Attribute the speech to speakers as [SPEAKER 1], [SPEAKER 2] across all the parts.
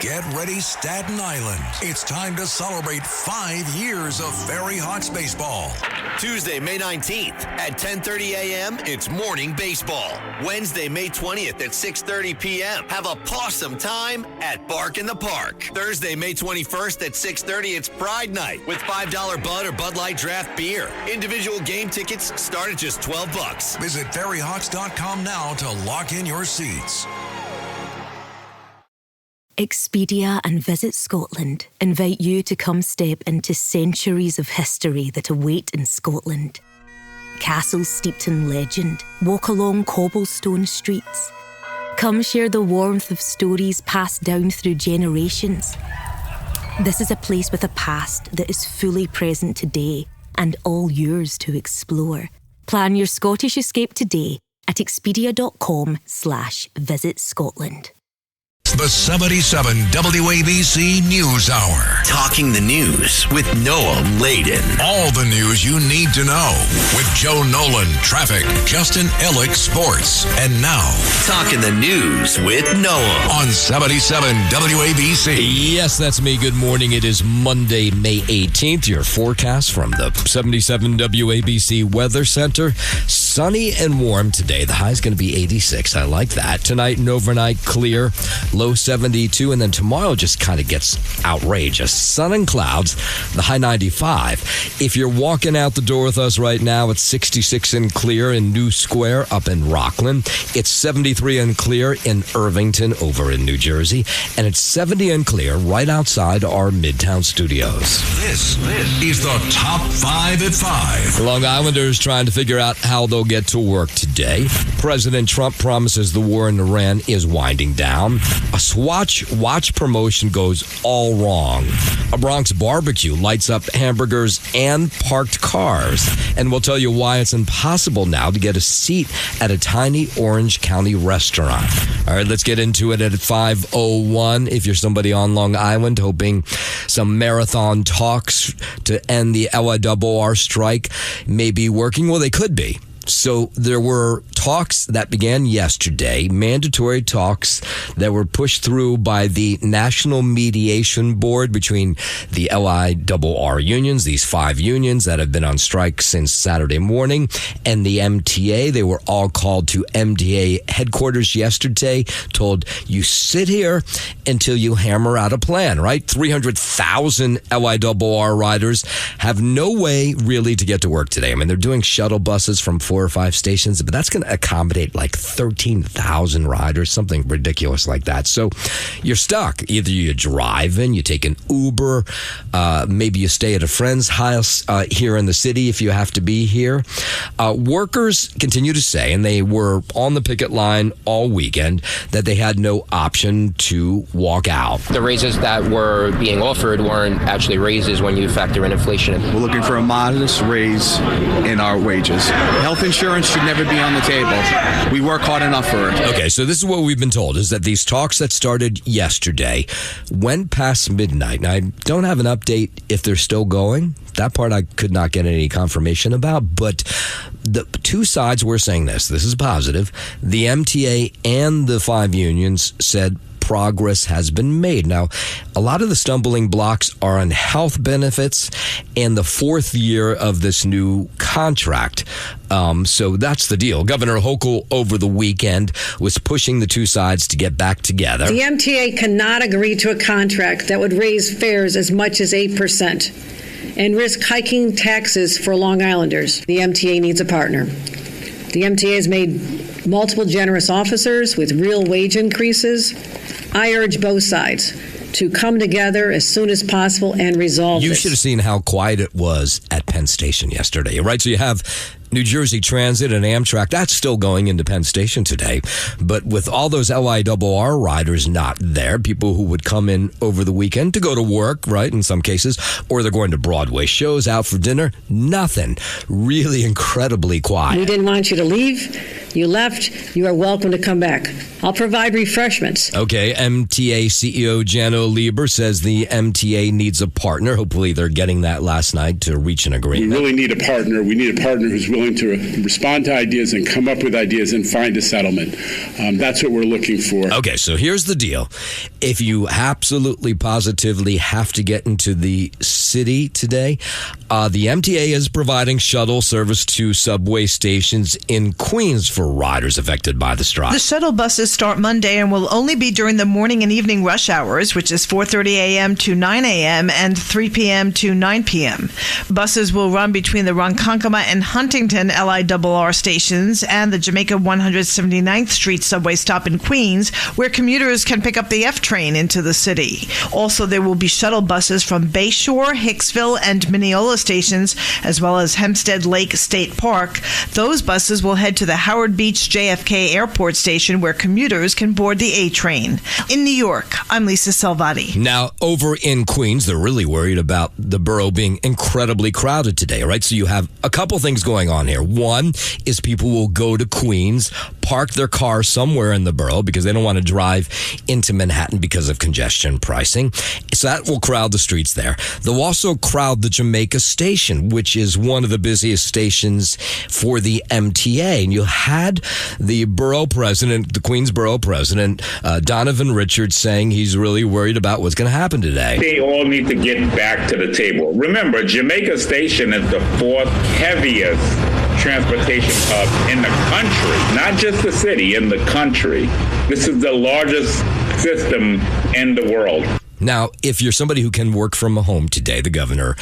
[SPEAKER 1] Get ready, Staten Island. It's time to celebrate 5 years of Ferry Hawks baseball.
[SPEAKER 2] Tuesday, May 19th at 10:30 a.m., it's morning baseball. Wednesday, May 20th at 6:30 p.m., have a pawsome time at Bark in the Park. Thursday, May 21st at 6:30, it's Pride Night with $5 Bud or Bud Light draft beer. Individual game tickets start at just $12.
[SPEAKER 1] Visit ferryhawks.com now to lock in your seats.
[SPEAKER 3] Expedia and Visit Scotland invite you to come step into centuries of history that await in Scotland. Castles steeped in legend, walk along cobblestone streets. Come share the warmth of stories passed down through generations. This is a place with a past that is fully present today and all yours to explore. Plan your Scottish escape today at expedia.com/Visit Scotland.
[SPEAKER 1] The 77 WABC News Hour.
[SPEAKER 2] Talking the news with Noah Layden.
[SPEAKER 1] All the news you need to know with Joe Nolan, traffic, Justin Ellick, sports. And now,
[SPEAKER 2] Talking the news with Noah
[SPEAKER 1] on 77 WABC.
[SPEAKER 4] Yes, that's me. Good morning. It is Monday, May 18th. Your forecast from the 77 WABC Weather Center. Sunny and warm today. The high is going to be 86. I like that. Tonight and overnight, clear. Low 72, and then tomorrow just kind of gets outrageous. Sun and clouds, the high 95. If you're walking out the door with us right now, it's 66 and clear in New Square up in Rockland. It's 73 and clear in Irvington over in New Jersey. And it's 70 and clear right outside our Midtown studios.
[SPEAKER 1] This is the Top 5 at 5.
[SPEAKER 4] The Long Islanders trying to figure out how they'll get to work today. President Trump promises the war in Iran is winding down. A Swatch watch promotion goes all wrong. A Bronx barbecue lights up hamburgers and parked cars. And we'll tell you why it's impossible now to get a seat at a tiny Orange County restaurant. All right, let's get into it at 5:01. If you're somebody on Long Island hoping some marathon talks to end the LIRR strike may be working, well, they could be. So there were talks that began yesterday, mandatory talks that were pushed through by the National Mediation Board between the LIRR unions, these 5 unions that have been on strike since Saturday morning, and the MTA. They were all called to MTA headquarters yesterday, told you sit here until you hammer out a plan, right? 300,000 LIRR riders have no way really to get to work today. I mean, they're doing shuttle buses from 4 or 5 stations, but that's going to accommodate like 13,000 riders, something ridiculous like that. So you're stuck. Either you drive in, you take an Uber, maybe you stay at a friend's house here in the city if you have to be here. Workers continue to say, and they were on the picket line all weekend, that they had no option to walk out.
[SPEAKER 5] The raises that were being offered weren't actually raises when you factor in inflation.
[SPEAKER 6] We're looking for a modest raise in our wages. Health insurance should never be on the table. We work hard enough for it.
[SPEAKER 4] Okay, so this is what we've been told, is that these talks that started yesterday went past midnight. Now, I don't have an update if they're still going. That part I could not get any confirmation about, but the two sides were saying this. This is positive. The MTA and the 5 unions said progress has been made. Now, a lot of the stumbling blocks are on health benefits and the 4th year of this new contract. So that's the deal. Governor Hochul over the weekend was pushing the two sides to get back together.
[SPEAKER 7] The MTA cannot agree to a contract that would raise fares as much as 8% and risk hiking taxes for Long Islanders. The MTA needs a partner. The MTA has made multiple generous offers with real wage increases. I urge both sides to come together as soon as possible and resolve this.
[SPEAKER 4] You should have seen how quiet it was at Penn Station yesterday, right? So you have New Jersey Transit and Amtrak, that's still going into Penn Station today. But with all those LIRR riders not there, people who would come in over the weekend to go to work, right, in some cases, or they're going to Broadway shows, out for dinner, nothing. Really incredibly quiet.
[SPEAKER 7] We didn't want you to leave. You left. You are welcome to come back. I'll provide refreshments.
[SPEAKER 4] Okay, MTA CEO Jano Lieber says the MTA needs a partner. Hopefully they're getting that last night to reach an agreement.
[SPEAKER 8] We really need a partner. We need a partner who's willing willing to respond to ideas and come up with ideas and find a settlement. That's what we're looking for.
[SPEAKER 4] Okay, so here's the deal. If you absolutely positively have to get into the city today, the MTA is providing shuttle service to subway stations in Queens for riders affected by the strike.
[SPEAKER 9] The shuttle buses start Monday and will only be during the morning and evening rush hours, which is 4:30 a.m. to 9 a.m. and 3 p.m. to 9 p.m. Buses will run between the Ronkonkoma and Huntington LIRR stations and the Jamaica 179th Street subway stop in Queens, where commuters can pick up the F train into the city. Also, there will be shuttle buses from Bayshore, Hicksville, and Mineola stations, as well as Hempstead Lake State Park. Those buses will head to the Howard Beach JFK Airport station, where commuters can board the A train. In New York, I'm Lisa Salvati.
[SPEAKER 4] Now, over in Queens, they're really worried about the borough being incredibly crowded today, right? So you have a couple things going on here. One is people will go to Queens, park their car somewhere in the borough because they don't want to drive into Manhattan because of congestion pricing. So that will crowd the streets there. They'll also crowd the Jamaica station, which is one of the busiest stations for the MTA. And you had the borough president, the Queens borough president, Donovan Richards, saying he's really worried about what's going to happen today.
[SPEAKER 10] They all need to get back to the table. Remember, Jamaica Station is the fourth heaviest transportation hub in the country, not just the city, in the country. This is the largest system in the world.
[SPEAKER 4] Now, if you're somebody who can work from home today, the governor,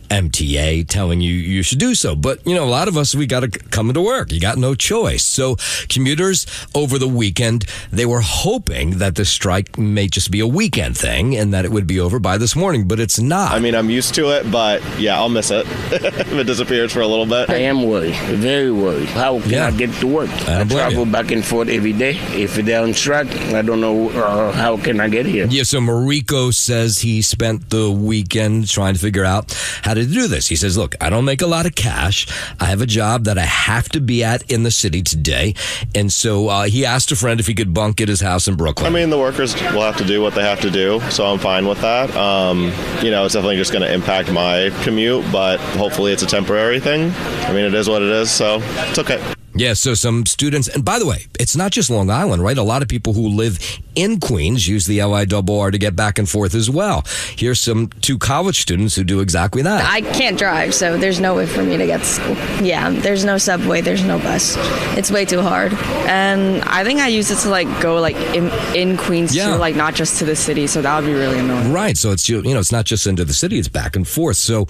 [SPEAKER 4] MTA, telling you should do so. But, a lot of us, we got to come into work. You got no choice. So commuters over the weekend, they were hoping that the strike may just be a weekend thing and that it would be over by this morning, but it's not.
[SPEAKER 11] I mean, I'm used to it, but yeah, I'll miss it if it disappears for a little bit.
[SPEAKER 12] I am worried, very worried. How can I get to work? I travel back and forth every day. If they're on strike, I don't know how can I get here.
[SPEAKER 4] Yeah, so Mariko says he spent the weekend trying to figure out how to do this. He says, look, I don't make a lot of cash. I have a job that I have to be at in the city today. And so he asked a friend if he could bunk at his house in Brooklyn.
[SPEAKER 11] I mean, the workers will have to do what they have to do, so I'm fine with that. It's definitely just going to impact my commute, but hopefully it's a temporary thing. I mean, it is what it is, so it's okay.
[SPEAKER 4] Yeah, so some students, and by the way, it's not just Long Island, right? A lot of people who live in Queens use the LIRR to get back and forth as well. Here's two college students who do exactly that.
[SPEAKER 13] I can't drive, so there's no way for me to get to school. Yeah, there's no subway, there's no bus. It's way too hard. And I think I use it to go in Queens too, not just to the city, so that would be really annoying.
[SPEAKER 4] Right, so it's it's not just into the city, it's back and forth. So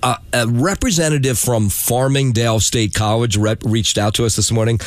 [SPEAKER 4] a representative from Farmingdale State College reached out to us this morning.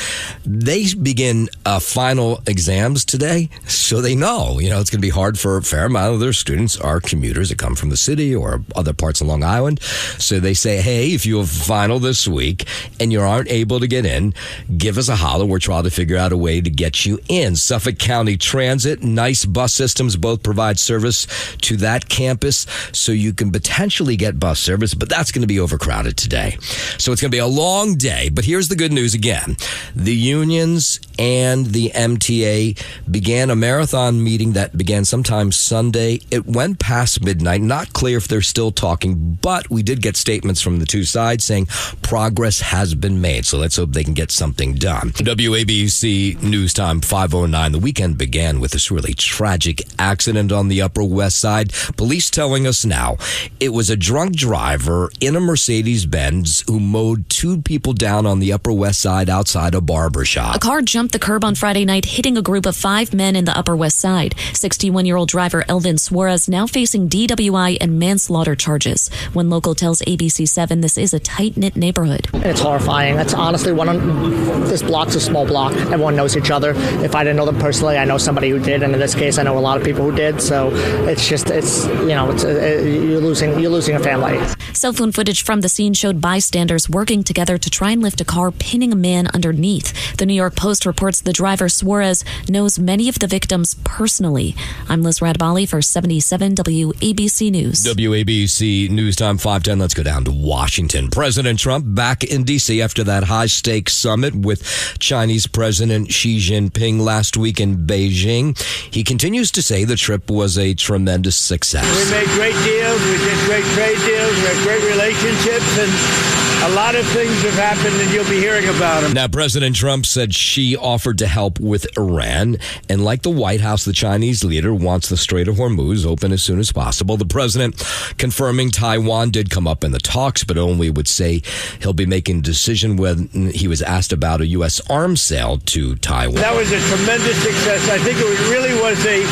[SPEAKER 4] They begin final exams today, so they know, it's going to be hard for a fair amount of their students are commuters that come from the city or other parts of Long Island. So they say, hey, if you have final this week and you aren't able to get in, give us a holler. We're trying to figure out a way to get you in. Suffolk County Transit, Nice Bus Systems both provide service to that campus, so you can potentially get bus service, but that's going to be overcrowded today. So it's going to be a long day, but here's the good news again. The unions and the MTA began a marathon meeting that began sometime Sunday. It went past midnight. Not clear if they're still talking, but we did get statements from the two sides saying progress has been made. So let's hope they can get something done. WABC News Time 5:09. The weekend began with this really tragic accident on the Upper West Side. Police telling us now it was a drunk driver in a Mercedes-Benz who mowed two people down on the Upper West Side outside a barber shop.
[SPEAKER 14] A car jumped the curb on Friday night, hitting a group of 5 men in the Upper West Side. 61-year-old driver Elvin Suarez now facing DWI and manslaughter charges. One local tells ABC7 this is a tight-knit neighborhood.
[SPEAKER 15] It's horrifying. That's honestly this block's a small block. Everyone knows each other. If I didn't know them personally, I know somebody who did, and in this case, I know a lot of people who did. So you're losing a family.
[SPEAKER 14] Cell phone footage from the scene showed bystanders working together to try and lift a car, pinning a man underneath. The New York Post reports the driver, Suarez, knows many of the victims personally. I'm Liz Radbali for 77 WABC News.
[SPEAKER 4] WABC News Time 5:10. Let's go down to Washington. President Trump back in D.C. after that high-stakes summit with Chinese President Xi Jinping last week in Beijing. He continues to say the trip was a tremendous success.
[SPEAKER 16] We made great deals. We did great trade deals. We had great relationships, and a lot of things have happened, and you'll be hearing about them.
[SPEAKER 4] Now, President Trump said Xi offered to help with Iran, and like the White House, the Chinese leader wants the Strait of Hormuz open as soon as possible. The president confirming Taiwan did come up in the talks, but only would say he'll be making a decision when he was asked about a U.S. arms sale to Taiwan.
[SPEAKER 16] That was a tremendous success. I think it really was a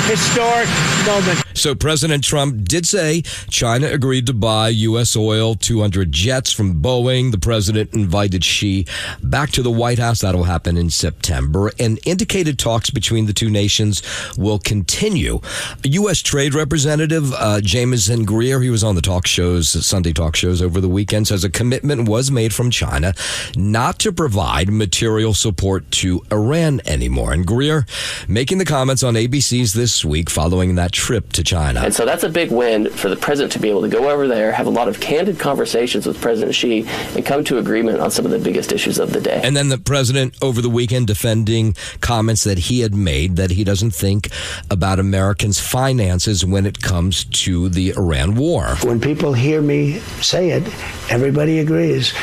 [SPEAKER 16] historic moment.
[SPEAKER 4] So President Trump did say China agreed to buy U.S. oil, 200 jets from Boeing. The president invited Xi back to the White House. That'll happen in September, and indicated talks between the two nations will continue. A U.S. Trade Representative, Jameson Greer, he was on the talk shows, Sunday talk shows over the weekend, says a commitment was made from China not to provide material support to Iran anymore. And Greer making the comments on ABC's This Week following that trip to China.
[SPEAKER 17] And so that's a big win for the president to be able to go over there, have a lot of candid conversations with President Xi, and come to agreement on some of the biggest issues of the day.
[SPEAKER 4] And then the president over the weekend defending comments that he had made that he doesn't think about Americans' finances when it comes to the Iran war.
[SPEAKER 18] When people hear me say it, everybody agrees.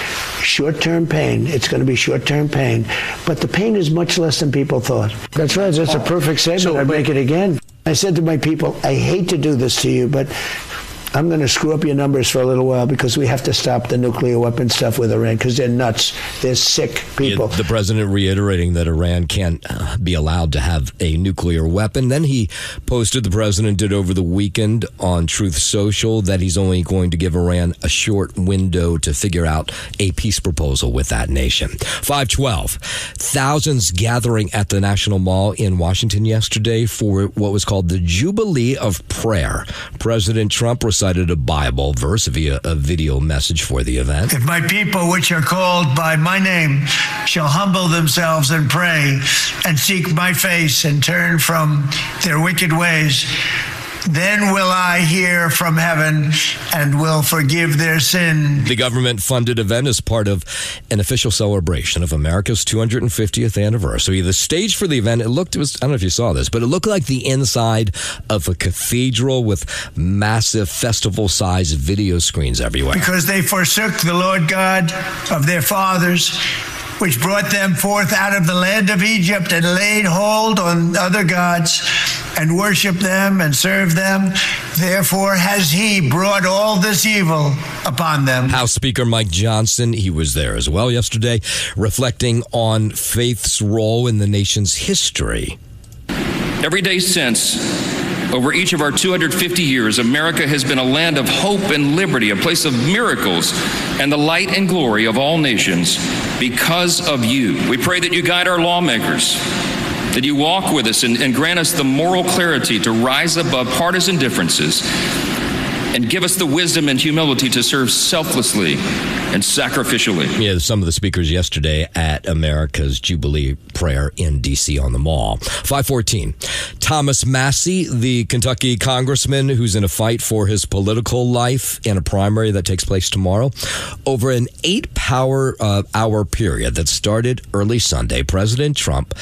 [SPEAKER 18] Short-term pain. It's going to be short-term pain. But the pain is much less than people thought. That's right. That's a perfect statement. I'd make it again. I said to my people, I hate to do this to you, but I'm going to screw up your numbers for a little while because we have to stop the nuclear weapon stuff with Iran because they're nuts. They're sick people.
[SPEAKER 4] Yeah, the president reiterating that Iran can't be allowed to have a nuclear weapon. Then he posted, the president did over the weekend on Truth Social, that he's only going to give Iran a short window to figure out a peace proposal with that nation. 512. Thousands gathering at the National Mall in Washington yesterday for what was called the Jubilee of Prayer. President Trump recited a Bible verse via a video message for the event.
[SPEAKER 18] If my people, which are called by my name, shall humble themselves and pray and seek my face and turn from their wicked ways, then will I hear from heaven and will forgive their sin.
[SPEAKER 4] The government-funded event is part of an official celebration of America's 250th anniversary. The stage for the event, I don't know if you saw this, but it looked like the inside of a cathedral with massive festival-sized video screens everywhere.
[SPEAKER 18] Because they forsook the Lord God of their fathers, which brought them forth out of the land of Egypt, and laid hold on other gods and worshiped them and served them. Therefore has he brought all this evil upon them.
[SPEAKER 4] House Speaker Mike Johnson, he was there as well yesterday, reflecting on faith's role in the nation's history.
[SPEAKER 19] Every day since, over each of our 250 years, America has been a land of hope and liberty, a place of miracles and the light and glory of all nations because of you. We pray that you guide our lawmakers, that you walk with us and grant us the moral clarity to rise above partisan differences and give us the wisdom and humility to serve selflessly and sacrificially.
[SPEAKER 4] Yeah, some of the speakers yesterday at America's Jubilee Prayer in D.C. on the Mall. 514. Thomas Massie, the Kentucky congressman who's in a fight for his political life in a primary that takes place tomorrow. Over an 8-hour period that started early Sunday, President Trump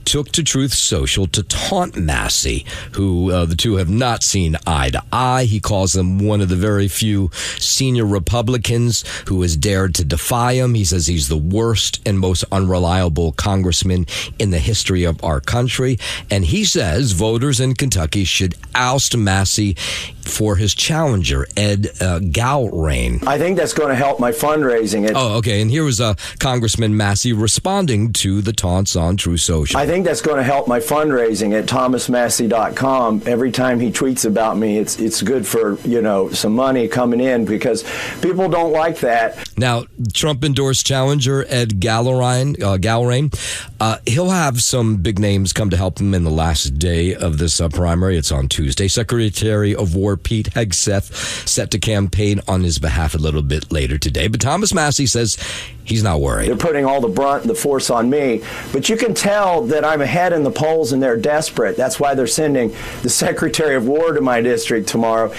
[SPEAKER 4] took to Truth Social to taunt Massie, who the two have not seen eye to eye. He calls them one of the very few senior Republicans who has dared to defy him. He says he's the worst and most unreliable congressman in the history of our country. And he says voters in Kentucky should oust Massie for his challenger, Ed Gowrain.
[SPEAKER 20] I think that's going to help my fundraising.
[SPEAKER 4] Oh, okay. And here was Congressman Massie responding to the taunts on Truth Social.
[SPEAKER 20] I think that's going to help my fundraising at thomasmassie.com. Every time he tweets about me, it's good for, some money coming in because people don't like that.
[SPEAKER 4] Now, Trump-endorsed challenger Ed Gowrain, he'll have some big names come to help him in the last day of this primary. It's on Tuesday. Secretary of War Pete Hegseth set to campaign on his behalf a little bit later today. But Thomas Massie says he's not worried.
[SPEAKER 20] They're putting all the brunt and the force on me. But you can tell that I'm ahead in the polls and they're desperate. That's why they're sending the Secretary of War to my district tomorrow.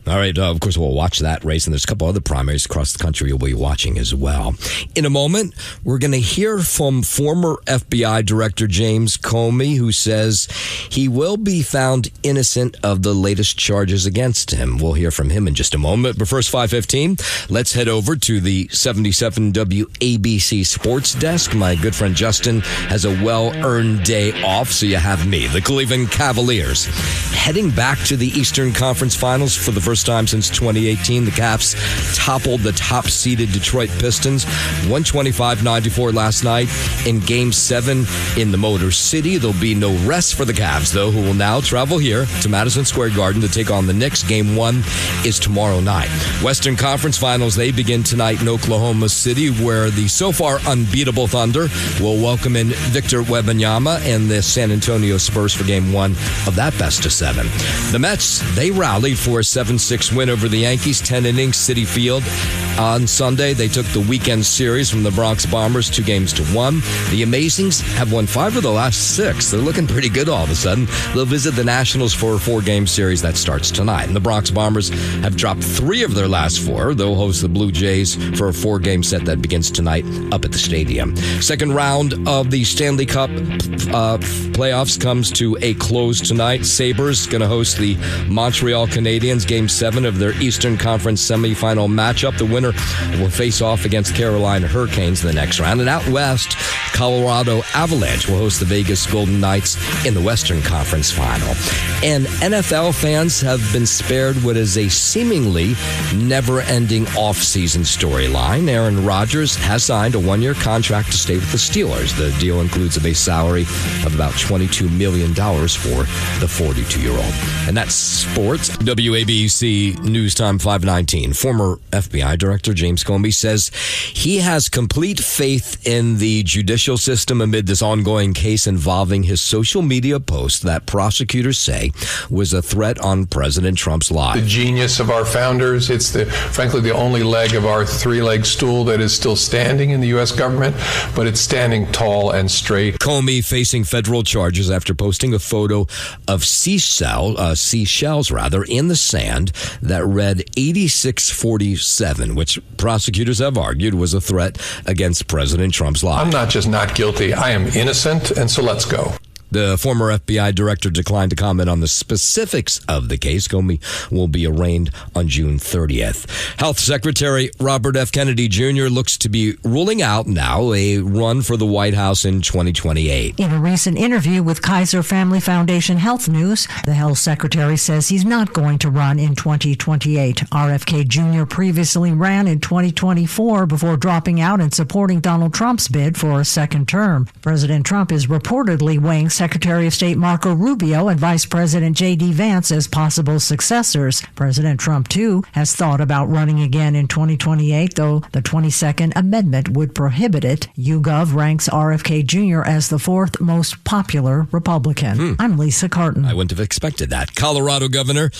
[SPEAKER 4] All right. Of course, we'll watch that race, and there's a couple other primaries across the country we'll be watching as well. In a moment, we're going to hear from former FBI Director James Comey, who says he will be found innocent of the latest charges against him. We'll hear from him in just a moment. But first, 5:15, let's head over to the 77 WABC Sports Desk. My good friend Justin has a well-earned day off, so you have me. The Cleveland Cavaliers heading back to the Eastern Conference Finals for the first time since 2018. The Cavs toppled the top-seeded Detroit Pistons 125-94 last night in Game 7 in the Motor City. There'll be no rest for the Cavs, though, who will now travel here to Madison Square Garden to take on the Knicks. Game 1 is tomorrow night. Western Conference Finals, they begin tonight in Oklahoma City, where the so far unbeatable Thunder will welcome in Victor Wembanyama and the San Antonio Spurs for Game 1 of that best-of-7. The Mets, they rallied for a 7-6 win over the Yankees, 10 innings, Citi Field. On Sunday, they took the weekend series from the Bronx Bombers 2-1. The Amazings have won 5 of the last 6. They're looking pretty good all of a sudden. They'll visit the Nationals for a 4-game series that starts tonight. And the Bronx Bombers have dropped 3 of their last 4. They'll host the Blue Jays for a 4-game set that begins tonight up at the stadium. Second round of the Stanley Cup playoffs comes to a close tonight. Sabres going to host the Montreal Canadiens, Game 7 of their Eastern Conference semifinal matchup. The winner will face off against Carolina Hurricanes in the next round. And out west, Colorado Avalanche will host the Vegas Golden Knights in the Western Conference final. And NFL fans have been spared what is a seemingly never-ending offseason storyline. Aaron Rodgers has signed a 1-year contract to stay with the Steelers. The deal includes a base salary of about $22 million for the 42-year-old. And that's sports. WABC News Time 5:19. Former FBI Director James Comey says he has complete faith in the judicial system amid this ongoing case involving his social media post that prosecutors say was a threat on President Trump's life.
[SPEAKER 21] The genius of our founders. It's frankly the only leg of our 3-leg stool that is still standing in the U.S. government, but it's standing tall and straight.
[SPEAKER 4] Comey facing federal charges after posting a photo of seashells in the sand that read 8647, which prosecutors have argued was a threat against President Trump's life.
[SPEAKER 21] I'm not just not guilty, I am innocent, and so let's go.
[SPEAKER 4] The former FBI director declined to comment on the specifics of the case. Comey will be arraigned on June 30th. Health Secretary Robert F. Kennedy Jr. looks to be ruling out now a run for the White House in 2028.
[SPEAKER 22] In a recent interview with Kaiser Family Foundation Health News, the health secretary says he's not going to run in 2028. RFK Jr. previously ran in 2024 before dropping out and supporting Donald Trump's bid for a second term. President Trump is reportedly weighing Secretary of State Marco Rubio and Vice President J.D. Vance as possible successors. President Trump, too, has thought about running again in 2028, though the 22nd Amendment would prohibit it. YouGov ranks RFK Jr. as the 4th most popular Republican. I'm Lisa Carton.
[SPEAKER 4] I wouldn't have expected that. Colorado Governor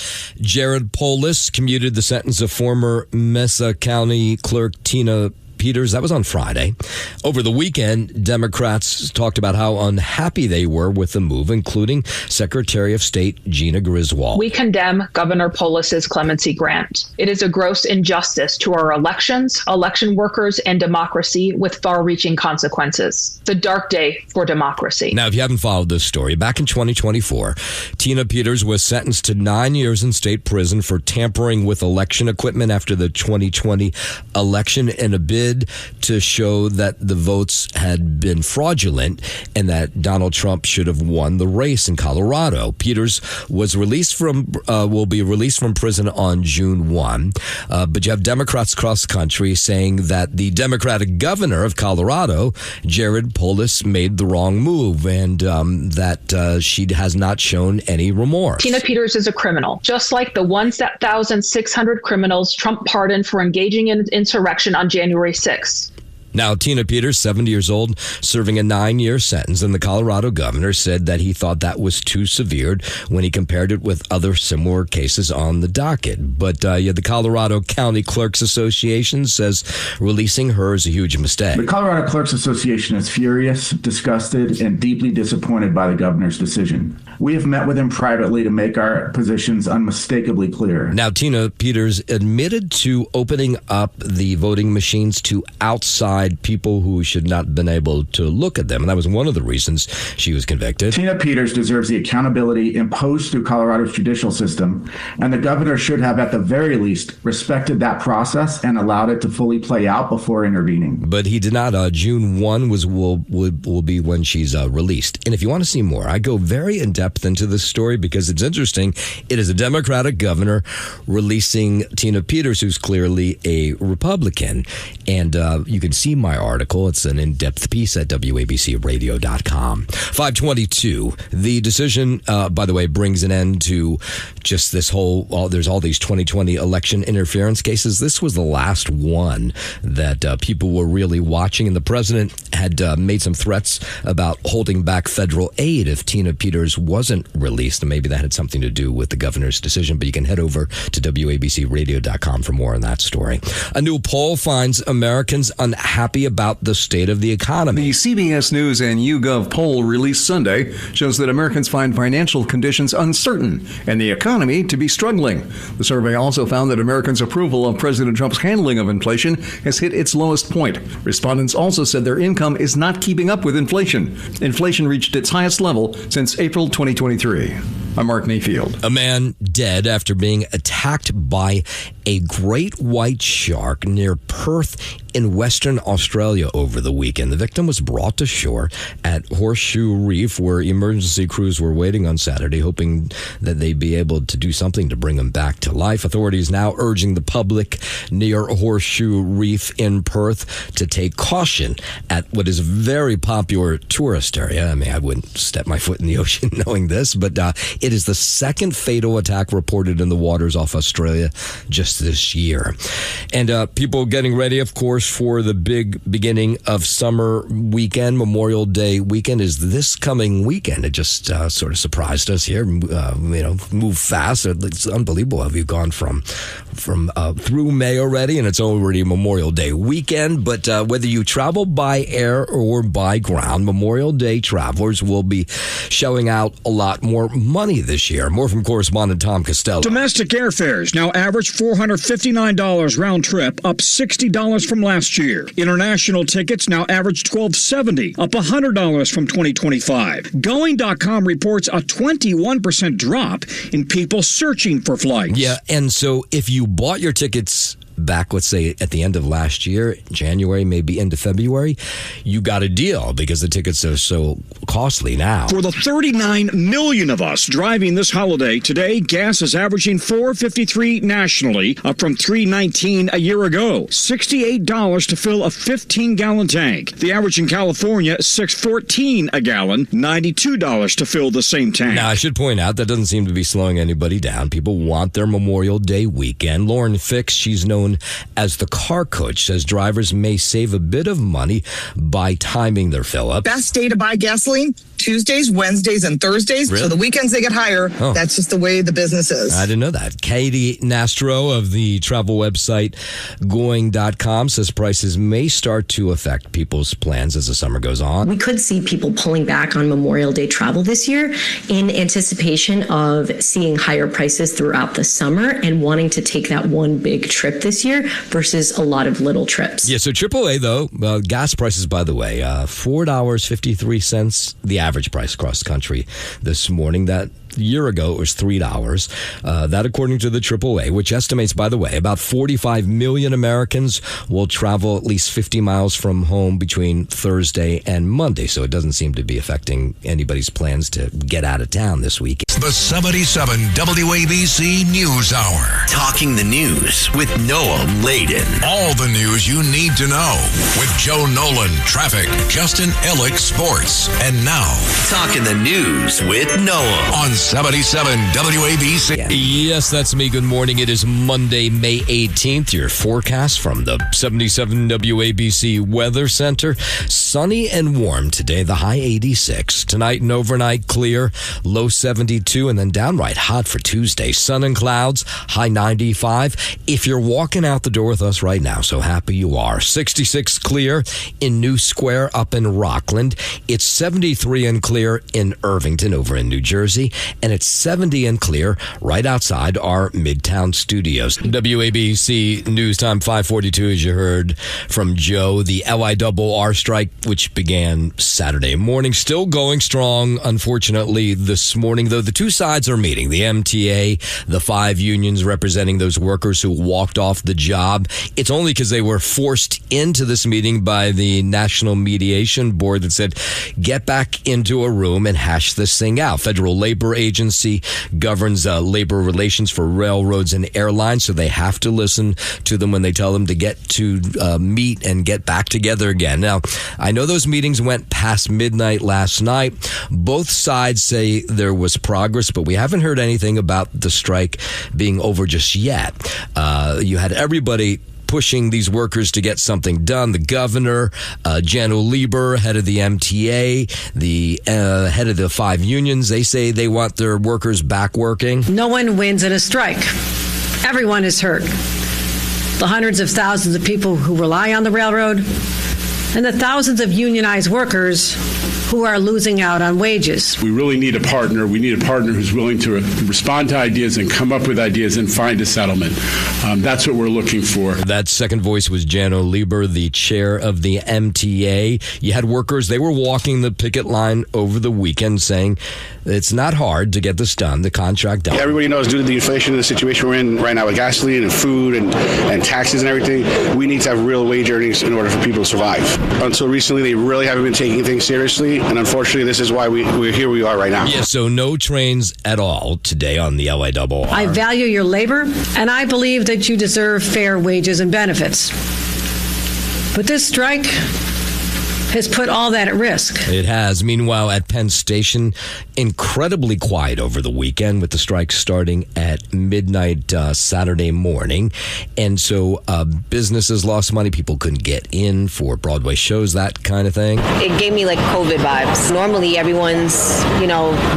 [SPEAKER 4] Jared Polis commuted the sentence of former Mesa County Clerk Tina Peters. That was on Friday. Over the weekend, Democrats talked about how unhappy they were with the move, including Secretary of State Gina Griswold.
[SPEAKER 23] We condemn Governor Polis's clemency grant. It is a gross injustice to our elections, election workers, and democracy with far-reaching consequences. It's a dark day for democracy.
[SPEAKER 4] Now, if you haven't followed this story, back in 2024, Tina Peters was sentenced to 9 years in state prison for tampering with election equipment after the 2020 election in a bid to show that the votes had been fraudulent and that Donald Trump should have won the race in Colorado. Peters was will be released from prison on June 1. But you have Democrats across the country saying that the Democratic governor of Colorado, Jared Polis, made the wrong move and that she has not shown any remorse.
[SPEAKER 23] Tina Peters is a criminal, just like the 1,600 criminals Trump pardoned for engaging in insurrection on January 6th.
[SPEAKER 4] Now, Tina Peters, 70 years old, serving a 9-year sentence, and the Colorado governor said that he thought that was too severe when he compared it with other similar cases on the docket. But the Colorado County Clerks Association says releasing her is a huge mistake.
[SPEAKER 1] The Colorado Clerks Association is furious, disgusted, and deeply disappointed by the governor's decision. We have met with him privately to make our positions unmistakably clear.
[SPEAKER 4] Now, Tina Peters admitted to opening up the voting machines to outside people who should not have been able to look at them. And that was one of the reasons she was convicted.
[SPEAKER 1] Tina Peters deserves the accountability imposed through Colorado's judicial system, and the governor should have, at the very least, respected that process and allowed it to fully play out before intervening.
[SPEAKER 4] But he did not. June 1 will be when she's released. And if you want to see more, I go very in depth into this story because it's interesting. It is a Democratic governor releasing Tina Peters, who's clearly a Republican. And you can see my article. It's an in-depth piece at WABCRadio.com. 522. The decision, by the way, brings an end to just this there's all these 2020 election interference cases. This was the last one that people were really watching. And the president had made some threats about holding back federal aid if Tina Peters wasn't released. And maybe that had something to do with the governor's decision. But you can head over to WABCRadio.com for more on that story. A new poll finds Americans unhappy about the state of the economy.
[SPEAKER 2] The CBS News and YouGov poll released Sunday shows that Americans find financial conditions uncertain and the economy to be struggling. The survey also found that Americans' approval of President Trump's handling of inflation has hit its lowest point. Respondents also said their income is not keeping up with inflation. Inflation reached its highest level since April 2023. I'm Mark Mayfield.
[SPEAKER 4] A man dead after being attacked by a great white shark near Perth in Western Australia over the weekend. The victim was brought to shore at Horseshoe Reef, where emergency crews were waiting on Saturday, hoping that they'd be able to do something to bring him back to life. Authorities now urging the public near Horseshoe Reef in Perth to take caution at what is a very popular tourist area. I mean, I wouldn't step my foot in the ocean knowing this, but it is the second fatal attack reported in the waters off Australia just this year. And people getting ready, of course, for the big beginning of summer weekend. Memorial Day weekend is this coming weekend. It just sort of surprised us here. Move fast. It's unbelievable how we've gone from through May already, and it's already Memorial Day weekend. But whether you travel by air or by ground, Memorial Day travelers will be shelling out a lot more money this year. More from correspondent Tom Costello.
[SPEAKER 3] Domestic airfares now average $459 round trip, up $60 from last year. International tickets now average $1,270, up $100 from 2025. Going.com reports a 21% drop in people searching for flights.
[SPEAKER 4] Yeah, and so if you bought your tickets back, let's say, at the end of last year, January, maybe into February, you got a deal because the tickets are so costly now.
[SPEAKER 3] For the 39 million of us driving this holiday, today gas is averaging $4.53 nationally, up from $3.19 a year ago. $68 to fill a 15-gallon tank. The average in California, $6.14 a gallon, $92 to fill the same tank.
[SPEAKER 4] Now, I should point out that doesn't seem to be slowing anybody down. People want their Memorial Day weekend. Lauren Fix, she's known as the car coach, says drivers may save a bit of money by timing their fill-up.
[SPEAKER 24] Best day to buy gasoline, Tuesdays, Wednesdays, and Thursdays.
[SPEAKER 4] Really?
[SPEAKER 24] So the weekends they get higher.
[SPEAKER 4] Oh.
[SPEAKER 24] That's just the way the business is.
[SPEAKER 4] I didn't know that. Katie Nastro of the travel website Going.com says prices may start to affect people's plans as the summer goes on.
[SPEAKER 25] We could see people pulling back on Memorial Day travel this year in anticipation of seeing higher prices throughout the summer and wanting to take that one big trip this year versus a lot of little trips.
[SPEAKER 4] Yeah, so AAA, though, gas prices, by the way, $4.53, the average price across the country this morning. That a year ago, it was $3. That according to the AAA, which estimates, by the way, about 45 million Americans will travel at least 50 miles from home between Thursday and Monday. So it doesn't seem to be affecting anybody's plans to get out of town this week.
[SPEAKER 5] The 77 WABC News Hour.
[SPEAKER 6] Talking the news with Noah Layden.
[SPEAKER 5] All the news you need to know with Joe Nolan, traffic, Justin Ellick, sports. And now,
[SPEAKER 6] Talking the news with Noah
[SPEAKER 5] on 77 WABC.
[SPEAKER 4] Yes, that's me. Good morning. It is Monday, May 18th. Your forecast from the 77 WABC Weather Center. Sunny and warm today, the high 86. Tonight and overnight clear, low 72, and then downright hot for Tuesday. Sun and clouds, high 95. If you're walking out the door with us right now, so happy you are. 66 clear in New Square up in Rockland. It's 73 and clear in Irvington over in New Jersey. And it's 70 and clear right outside our Midtown studios. WABC News Time 542, as you heard from Joe. The LIRR strike, which began Saturday morning, still going strong, unfortunately, this morning, though the two sides are meeting. The MTA, the 5 unions representing those workers who walked off the job. It's only because they were forced into this meeting by the National Mediation Board that said, get back into a room and hash this thing out. Federal Labor Agency governs labor relations for railroads and airlines, so they have to listen to them when they tell them to get to meet and get back together again. Now, I know those meetings went past midnight last night. Both sides say there was progress, but we haven't heard anything about the strike being over just yet. You had everybody pushing these workers to get something done. The governor, Jano Lieber, head of the MTA, the head of the 5 unions, they say they want their workers back working.
[SPEAKER 7] No one wins in a strike. Everyone is hurt. The hundreds of thousands of people who rely on the railroad and the thousands of unionized workers who are losing out on wages.
[SPEAKER 8] We really need a partner. We need a partner who's willing to respond to ideas and come up with ideas and find a settlement. That's what we're looking for.
[SPEAKER 4] That second voice was Jano Lieber, the chair of the MTA. You had workers, they were walking the picket line over the weekend saying it's not hard to get this done, the contract done.
[SPEAKER 9] Everybody knows due to the inflation and the situation we're in right now with gasoline and food and taxes and everything, we need to have real wage earnings in order for people to survive. Until recently, they really haven't been taking things seriously. And unfortunately, this is why we're here we are right now.
[SPEAKER 4] Yeah, so no trains at all today on the LIRR.
[SPEAKER 7] I value your labor, and I believe that you deserve fair wages and benefits. But this strike has put all that at risk.
[SPEAKER 4] It has. Meanwhile, at Penn Station, incredibly quiet over the weekend with the strike starting at midnight Saturday morning. And so businesses lost money. People couldn't get in for Broadway shows, that kind of thing.
[SPEAKER 26] It gave me like COVID vibes. Normally, everyone's,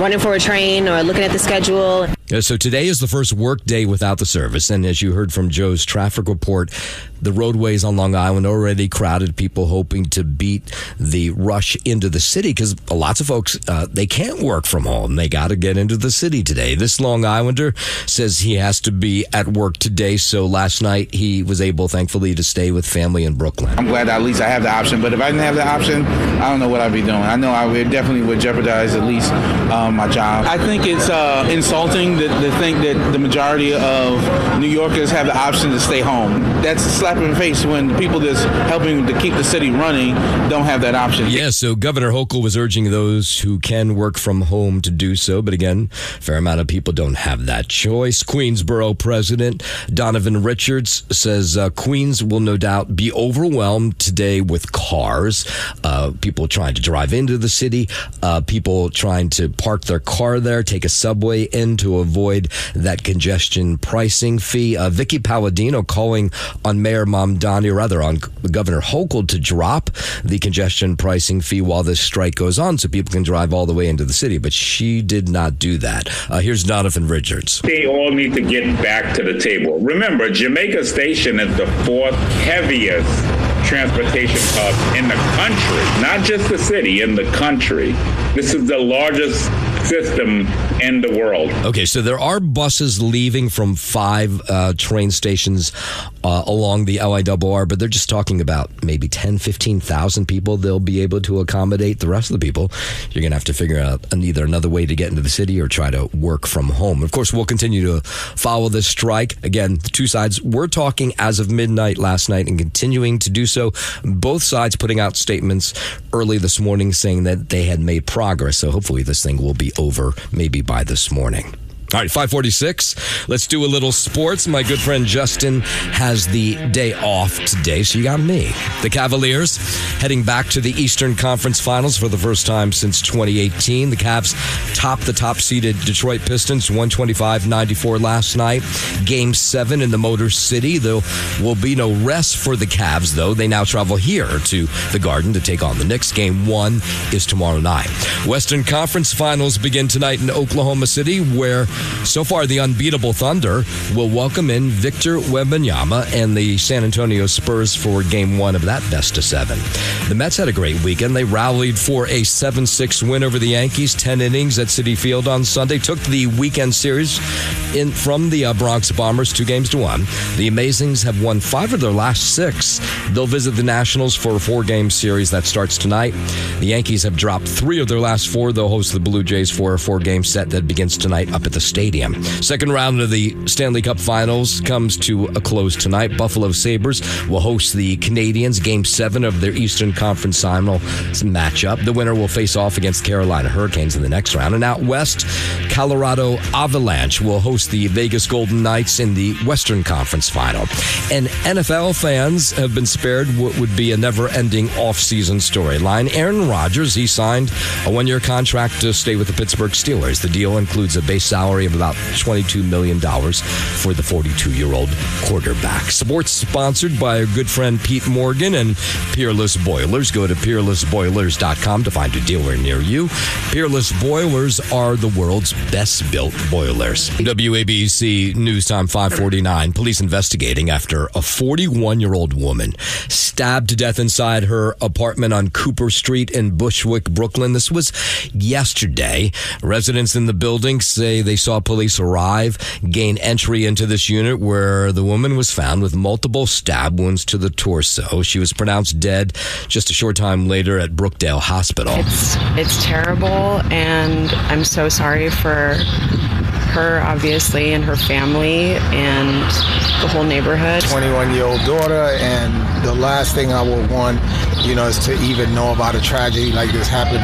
[SPEAKER 26] running for a train or looking at the schedule.
[SPEAKER 4] So today is the first work day without the service. And as you heard from Joe's traffic report, the roadways on Long Island already crowded, people hoping to beat the rush into the city because lots of folks, they can't work from home. They got to get into the city today. This Long Islander says he has to be at work today. So last night he was able, thankfully, to stay with family in Brooklyn.
[SPEAKER 27] I'm glad that at least I have the option. But if I didn't have the option, I don't know what I'd be doing. I know definitely would jeopardize at least my job. I think it's insulting to think that the majority of New Yorkers have the option to stay home. That's a slap in the face when people that's helping to keep the city running don't have that option.
[SPEAKER 4] Yeah, so Governor Hochul was urging those who can work from home to do so. But again, a fair amount of people don't have that choice. Queensborough President Donovan Richards says Queens will no doubt be overwhelmed today with cars. People trying to drive into the city, people trying to park their car there, take a subway in to avoid that congestion pricing fee. Vicky Palladino calling on Mayor Mamdani, or rather on Governor Hochul, to drop the congestion pricing fee while this strike goes on so people can drive all the way into the city. But she did not do that. Here's Donovan Richards.
[SPEAKER 10] They all need to get back to the table. Remember, Jamaica Station is the 4th heaviest transportation hub in the country, not just the city, in the country. This is the largest system in the world.
[SPEAKER 4] Okay, so there are buses leaving from 5 train stations along the LIRR, but they're just talking about maybe 10, 15,000 people they'll be able to accommodate. The rest of the people, you're going to have to figure out either another way to get into the city or try to work from home. Of course, we'll continue to follow this strike. Again, the two sides were talking as of midnight last night and continuing to do so. Both sides putting out statements early this morning saying that they had made progress. So hopefully this thing will be over maybe by by this morning. All right, 5:46. Let's do a little sports. My good friend Justin has the day off today, so you got me. The Cavaliers heading back to the Eastern Conference Finals for the first time since 2018. The Cavs topped the top-seeded Detroit Pistons 125-94 last night. Game 7 in the Motor City. There will be no rest for the Cavs, though. They now travel here to the Garden to take on the Knicks. Game 1 is tomorrow night. Western Conference Finals begin tonight in Oklahoma City, where so far the unbeatable Thunder will welcome in Victor Wembanyama and the San Antonio Spurs for Game 1 of that best-of-7. The Mets had a great weekend. They rallied for a 7-6 win over the Yankees, 10 innings at Citi Field on Sunday. Took the weekend series from the Bronx Bombers 2-1. The Amazings have won 5 of their last 6. They'll visit the Nationals for a 4-game series that starts tonight. The Yankees have dropped 3 of their last 4. They'll host the Blue Jays for a 4-game set that begins tonight up at the Stadium. Second round of the Stanley Cup Finals comes to a close tonight. Buffalo Sabres will host the Canadians. Game 7 of their Eastern Conference Final matchup. The winner will face off against Carolina Hurricanes in the next round. And out west, Colorado Avalanche will host the Vegas Golden Knights in the Western Conference Final. And NFL fans have been spared what would be a never-ending off-season storyline. Aaron Rodgers, he signed a 1-year contract to stay with the Pittsburgh Steelers. The deal includes a base salary of about $22 million for the 42-year-old quarterback. Sports sponsored by our good friend Pete Morgan and Peerless Boilers. Go to peerlessboilers.com to find a dealer near you. Peerless Boilers are the world's best-built boilers. WABC News Time 5:49. Police investigating after a 41-year-old woman stabbed to death inside her apartment on Cooper Street in Bushwick, Brooklyn. This was yesterday. Residents in the building say they saw police arrive, gain entry into this unit where the woman was found with multiple stab wounds to the torso. She was pronounced dead just a short time later at Brookdale Hospital.
[SPEAKER 11] It's terrible, and I'm so sorry for her, obviously, and her family and the whole neighborhood.
[SPEAKER 12] 21-year-old daughter, and the last thing I would want, is to even know about a tragedy like this happen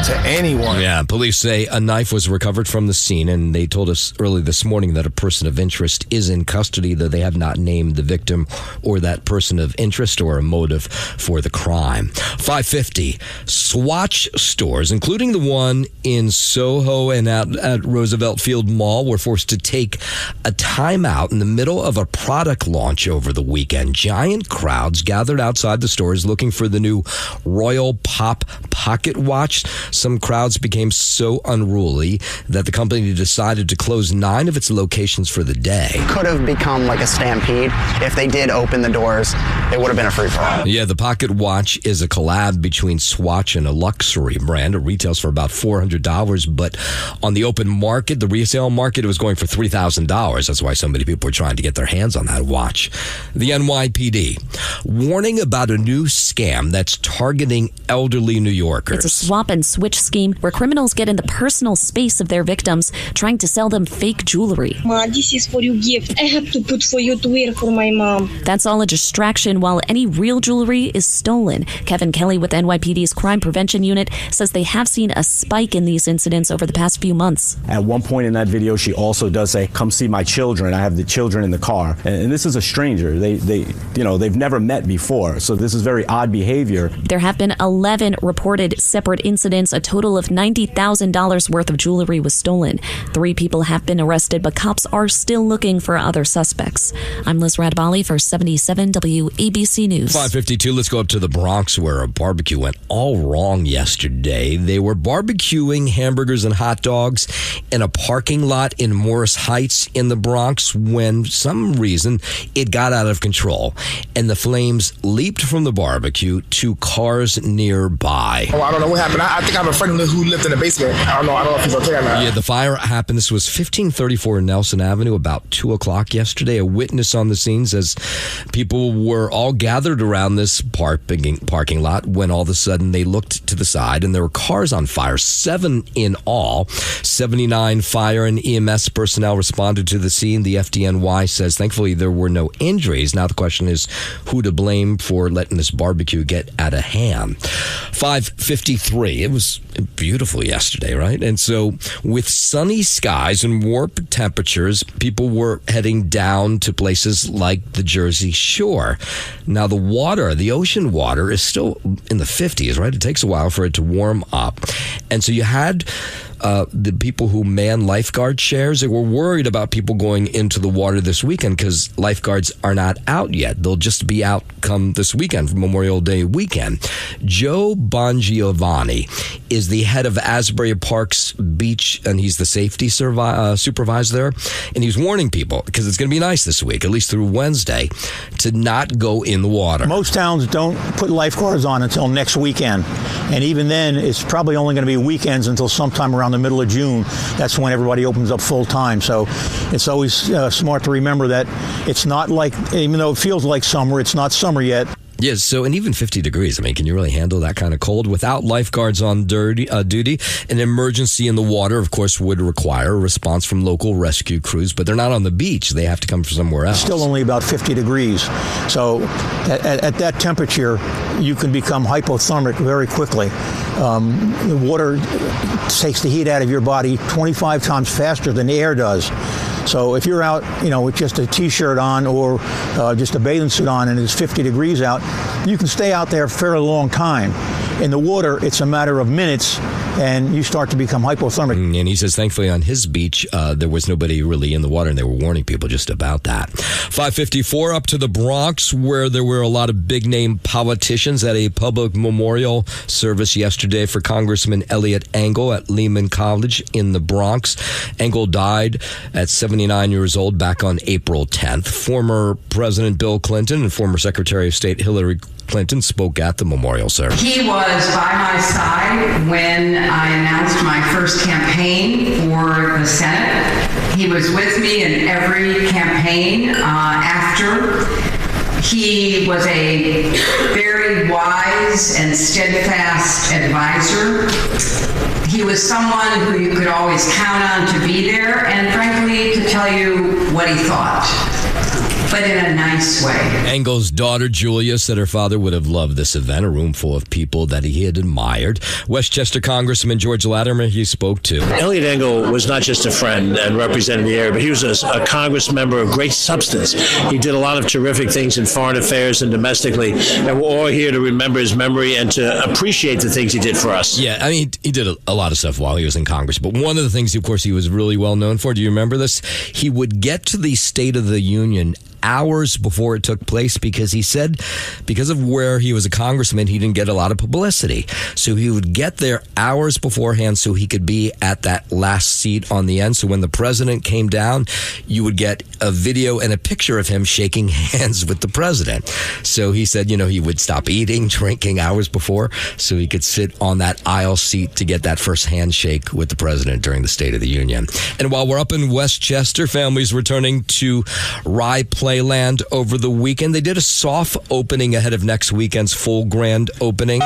[SPEAKER 12] to anyone.
[SPEAKER 4] Yeah, police say a knife was recovered from the scene, and they told us early this morning that a person of interest is in custody, though they have not named the victim or that person of interest or a motive for the crime. 5:50, Swatch stores, including the one in Soho and at Roosevelt Field Mall, were forced to take a timeout in the middle of a product launch over the weekend. Giant crowds gathered outside the stores looking for the new Royal Pop pocket watch. Some crowds became so unruly that the company decided to close 9 of its locations for the day.
[SPEAKER 13] Could have become like a stampede. If they did open the doors, it would have been a free-for-all.
[SPEAKER 4] Yeah, the pocket watch is a collab between Swatch and a luxury brand. It retails for about $400, but on the open market, the resale market, it was going for $3,000. That's why so many people are trying to get their hands on that watch. The NYPD warning about a new scam that's targeting elderly New Yorkers.
[SPEAKER 14] It's a swap and switch scheme where criminals get in the personal space of their victims, trying to sell them fake jewelry.
[SPEAKER 15] Ma, this is for your gift. I have to put for you to wear for my mom.
[SPEAKER 14] That's all a distraction while any real jewelry is stolen. Kevin Kelly with NYPD's Crime Prevention Unit says they have seen a spike in these incidents over the past few months.
[SPEAKER 16] At one point in that video, she also does say, "Come see my children. I have the children in the car." And this is a stranger. They've never met before. So this is very odd behavior.
[SPEAKER 14] There have been 11 reported separate incidents. A total of $90,000 worth of jewelry was stolen. 3 people have been arrested, but cops are still looking for other suspects. I'm Liz Radbali for 77 WABC News.
[SPEAKER 4] 5:52. Let's go up to the Bronx, where a barbecue went all wrong yesterday. They were barbecuing hamburgers and hot dogs in a parking lot in Morris Heights in the Bronx when, for some reason, it got out of control, and the flames leaped from the barbecue to cars nearby.
[SPEAKER 17] Oh, I don't know what happened. I think I have a friend who lived in the basement. I don't know if he's okay or not.
[SPEAKER 4] Yeah, the fire happened. This was 1534 Nelson Avenue, about 2 o'clock yesterday. A witness on the scene says people were all gathered around this parking lot when all of a sudden they looked to the side and there were cars on fire, 7 in all. 79 fire and EMS personnel responded to the scene. The FDNY says thankfully there were no injuries. Now the question is who to blame for letting this barbecue get out of hand. 5 53. It was beautiful yesterday, right? And so with sunny skies and warm temperatures, people were heading down to places like the Jersey Shore. Now, the ocean water is still in the 50s, right? It takes a while for it to warm up. And so you had the people who man lifeguard chairs. They were worried about people going into the water this weekend because lifeguards are not out yet. They'll just be out come this weekend, Memorial Day weekend. Joe Bongiovanni is the head of Asbury Park's beach, and he's the safety supervisor there. And he's warning people, because it's going to be nice this week, at least through Wednesday, to not go in the water.
[SPEAKER 1] Most towns don't put lifeguards on until next weekend. And even then, it's probably only going to be weekends until sometime around the middle of June. That's when everybody opens up full time. So it's always smart to remember that it's not like, even though it feels like summer, it's not summer yet.
[SPEAKER 4] Yes, so, and even 50 degrees. I mean, can you really handle that kind of cold? Without lifeguards on duty, an emergency in the water, of course, would require a response from local rescue crews, but they're not on the beach. They have to come from somewhere else.
[SPEAKER 1] It's still only about 50 degrees. So at that temperature, you can become hypothermic very quickly. The water takes the heat out of your body 25 times faster than the air does. So if you're out, with just a T-shirt on or just a bathing suit on and it's 50 degrees out, you can stay out there for a fairly long time. In the water, it's a matter of minutes, and you start to become hypothermic.
[SPEAKER 4] And he says, thankfully, on his beach, there was nobody really in the water, and they were warning people just about that. 5:54 up to the Bronx, where there were a lot of big-name politicians at a public memorial service yesterday for Congressman Elliot Engel at Lehman College in the Bronx. Engel died at 79 years old back on April 10th. Former President Bill Clinton and former Secretary of State Hillary Clinton spoke at the memorial service.
[SPEAKER 18] He was by my side when I announced my first campaign for the Senate. He was with me in every campaign after. He was a very wise and steadfast advisor. He was someone who you could always count on to be there and, frankly, to tell you what he thought, but in a nice way.
[SPEAKER 4] Engel's daughter, Julia, said her father would have loved this event, a room full of people that he had admired. Westchester Congressman George Latimer, he spoke to.
[SPEAKER 19] Elliot Engel was not just a friend and represented the area, but he was a Congress member of great substance. He did a lot of terrific things in foreign affairs and domestically, and we're all here to remember his memory and to appreciate the things he did for us.
[SPEAKER 4] Yeah, I mean, he did a lot of stuff while he was in Congress, but one of the things, of course, he was really well known for, do you remember this? He would get to the State of the Union hours before it took place because he said because of where he was a congressman, he didn't get a lot of publicity. So he would get there hours beforehand so he could be at that last seat on the end. So when the president came down, you would get a video and a picture of him shaking hands with the president. So he said, he would stop eating, drinking hours before so he could sit on that aisle seat to get that first handshake with the president during the State of the Union. And while we're up in Westchester, families returning to Rye Playland over the weekend. They did a soft opening ahead of next weekend's full grand opening.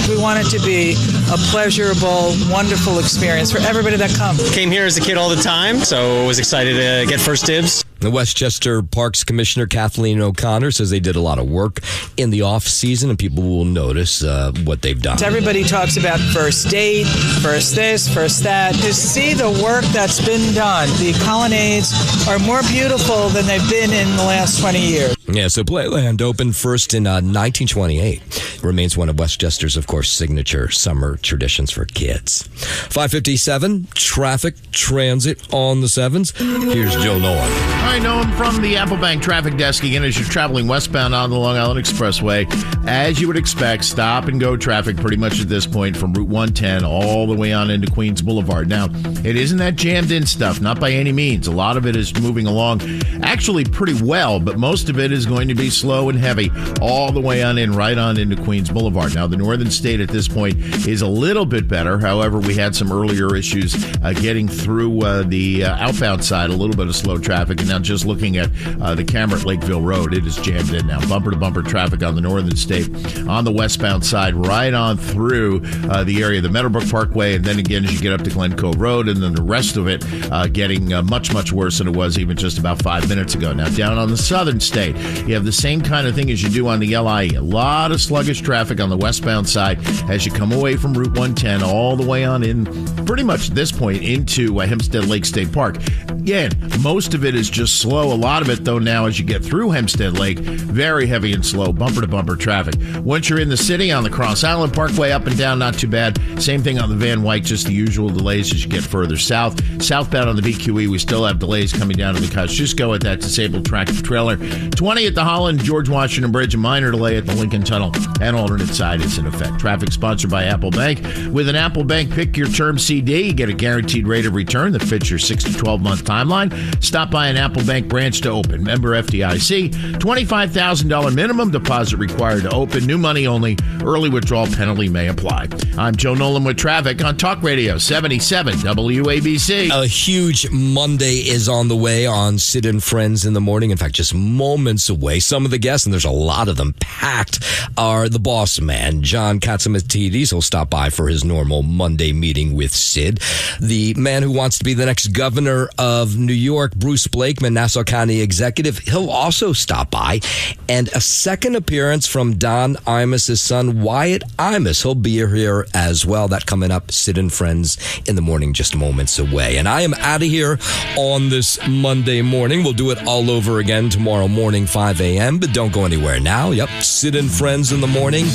[SPEAKER 20] We want it to be a pleasurable, wonderful experience for everybody that comes.
[SPEAKER 21] Came here as a kid all the time, so was excited to get first dibs.
[SPEAKER 4] The Westchester Parks Commissioner Kathleen O'Connor says they did a lot of work in the off season, and people will notice what they've done.
[SPEAKER 20] Everybody talks about first date, first this, first that. To see the work that's been done, the colonnades are more beautiful than they've been in the last 20 years.
[SPEAKER 4] Yeah, so Playland opened first in 1928. It remains one of Westchester's, of course, signature summer traditions for kids. 5:57, traffic, transit on the 7s. Here's Joe Nolan.
[SPEAKER 22] I know him from the Applebank traffic desk again as you're traveling westbound on the Long Island Expressway. As you would expect, stop and go traffic pretty much at this point from Route 110 all the way on into Queens Boulevard. Now, it isn't that jammed in stuff, not by any means. A lot of it is moving along actually pretty well, but most of it is going to be slow and heavy all the way on in, right on into Queens Boulevard. Now, the Northern State at this point is a little bit better. However, we had some earlier issues getting through the outbound side, a little bit of slow traffic. And now just looking at the camera at Lakeville Road, it is jammed in now. Bumper-to-bumper traffic on the Northern State. On the westbound side, right on through the area of the Meadowbrook Parkway, and then again as you get up to Glen Cove Road, and then the rest of it getting much, much worse than it was even just about 5 minutes ago. Now, down on the Southern State, You have the same kind of thing as you do on the LIE. A lot of sluggish traffic on the westbound side as you come away from Route 110 all the way on in, pretty much at this point, into Hempstead Lake State Park. Again, most of it is just slow. A lot of it, though, now as you get through Hempstead Lake, very heavy and slow, bumper-to-bumper traffic. Once you're in the city on the Cross Island Parkway, up and down, not too bad. Same thing on the Van Wyck, just the usual delays as you get further south. Southbound on the BQE, we still have delays coming down to the Kosciuszko at that disabled tractor trailer. 20 at the Holland George Washington Bridge, a minor delay at the Lincoln Tunnel, and alternate side is in effect. Traffic sponsored by Apple Bank. With an Apple Bank Pick Your Term CD, you get a guaranteed rate of return that fits your 6 to 12-month timeline. Stop by an Apple Bank branch to open. Member FDIC. $25,000 minimum deposit required to open. New money only. Early withdrawal penalty may apply. I'm Joe Nolan with traffic on Talk Radio 77 WABC.
[SPEAKER 4] A huge Monday is on the way on Sid and Friends in the morning. In fact, just moments away. Some of the guests, and there's a lot of them packed, are the boss man, John Catsimatidis. He'll stop by for his normal Monday meeting with Sid. The man who wants to be the next governor of New York, Bruce Blakeman, Nassau County executive. He'll also stop by. And a second appearance from Don Imus' son, Wyatt Imus. He'll be here as well. That coming up, Sid and Friends in the morning, just moments away. And I am out of here on this Monday morning. We'll do it all over again tomorrow morning, 5 a.m. But don't go anywhere now. Yep, Sid and Friends in the morning.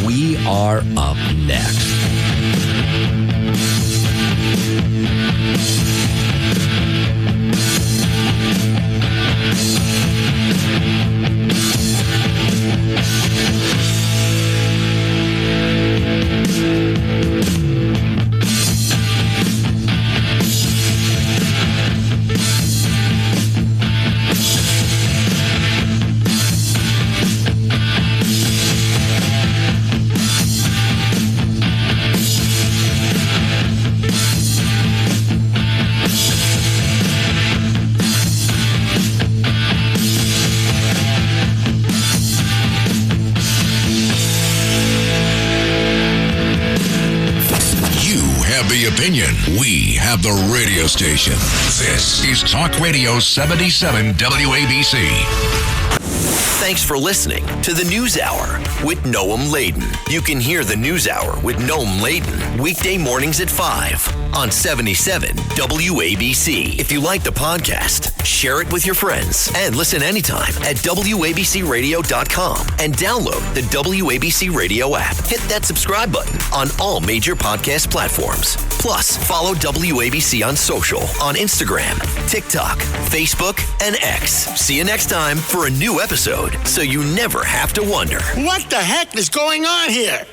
[SPEAKER 4] We are up next.
[SPEAKER 2] Opinion. We have the radio station. This is Talk Radio 77 WABC.
[SPEAKER 3] Thanks for listening to the News Hour with Noam Laden. You can hear the News Hour with Noam Laden weekday mornings at 5 on 77 WABC. If you like the podcast, share it with your friends and listen anytime at WABCRadio.com and download the WABC Radio app. Hit that subscribe button on all major podcast platforms. Plus, follow WABC on social on Instagram, TikTok, Facebook, and X. See you next time for a new episode, so you never have to wonder.
[SPEAKER 5] What the heck is going on here?